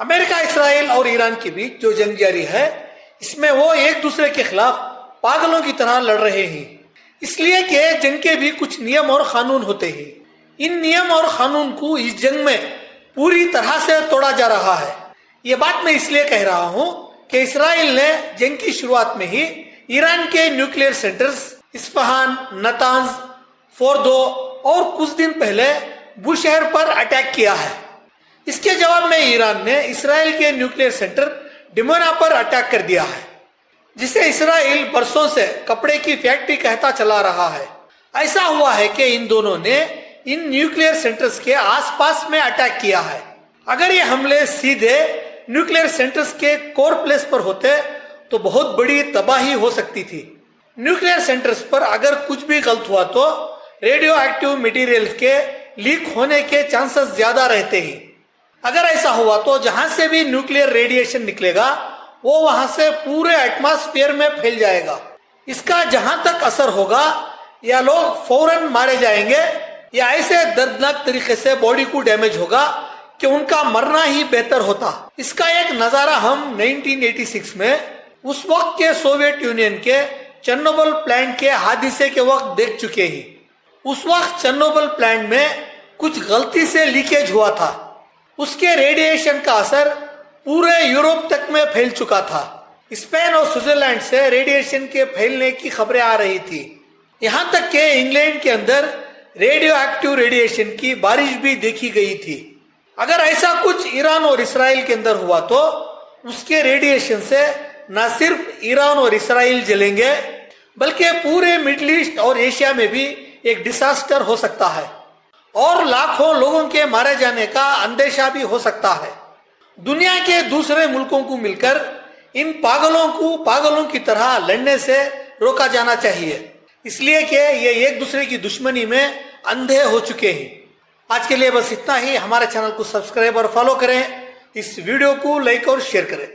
America, Israel और Iran के बीच जो जंग जारी है, इसमें वो एक दूसरे के खिलाफ पागलों की तरह लड़ रहे हैं। इसलिए कि जंग के भी कुछ नियम और कानून होते हैं। इन नियम और कानून को इस जंग में पूरी तरह से तोड़ा जा रहा है। ये बात मैं इसलिए कह रहा हूँ कि इसराइल ने जंग की शुरुआत में ही ईरान के nuclear centres Isfahan, Natanz, Fordow और कुछ दिन पहले बुशहर पर अटैक किया है। इसके जवाब में ईरान ने इसराइल के न्यूक्लियर सेंटर डिमोना पर अटैक कर दिया है, जिसे इसराइल बरसों से कपड़े की फैक्ट्री कहता चला रहा है। ऐसा हुआ है कि इन दोनों ने इन न्यूक्लियर सेंटर्स के आसपास में अटैक किया है। अगर ये हमले सीधे न्यूक्लियर सेंटर्स के कोर प्लेस पर होते तो बहुत बड़ी तबाही हो सकती थी। न्यूक्लियर सेंटर्स पर अगर कुछ भी गलत हुआ तो रेडियो एक्टिव मटेरियल्स के लीक होने के चांसेस ज्यादा रहते हैं। अगर ऐसा हुआ तो जहां से भी न्यूक्लियर रेडिएशन निकलेगा वो वहां से पूरे एटमॉस्फेयर में फैल जाएगा। इसका जहां तक असर होगा, या लोग फौरन मारे जाएंगे या ऐसे दर्दनाक तरीके से बॉडी को डैमेज होगा कि उनका मरना ही बेहतर होता। इसका एक नजारा हम 1986 में उस वक्त के सोवियत यूनियन के चेर्नोबिल प्लांट के हादसे के वक्त देख चुके हैं। उस वक्त चेर्नोबिल प्लांट में कुछ गलती से लीकेज हुआ था। उसके रेडिएशन का असर पूरे यूरोप तक में फैल चुका था। स्पेन और स्विट्जरलैंड से रेडिएशन के फैलने की खबरें आ रही थी। यहाँ तक कि इंग्लैंड के अंदर रेडियो एक्टिव रेडिएशन की बारिश भी देखी गई थी। अगर ऐसा कुछ ईरान और इसराइल के अंदर हुआ तो उसके रेडिएशन से न सिर्फ ईरान और इसराइल जलेंगे, बल्कि पूरे मिडिल ईस्ट और एशिया में भी एक डिजास्टर हो सकता है और लाखों लोगों के मारे जाने का अंदेशा भी हो सकता है। दुनिया के दूसरे मुल्कों को मिलकर इन पागलों को पागलों की तरह लड़ने से रोका जाना चाहिए, इसलिए कि ये एक दूसरे की दुश्मनी में अंधे हो चुके हैं। आज के लिए बस इतना ही। हमारे चैनल को सब्सक्राइब और फॉलो करें। इस वीडियो को लाइक और शेयर करें।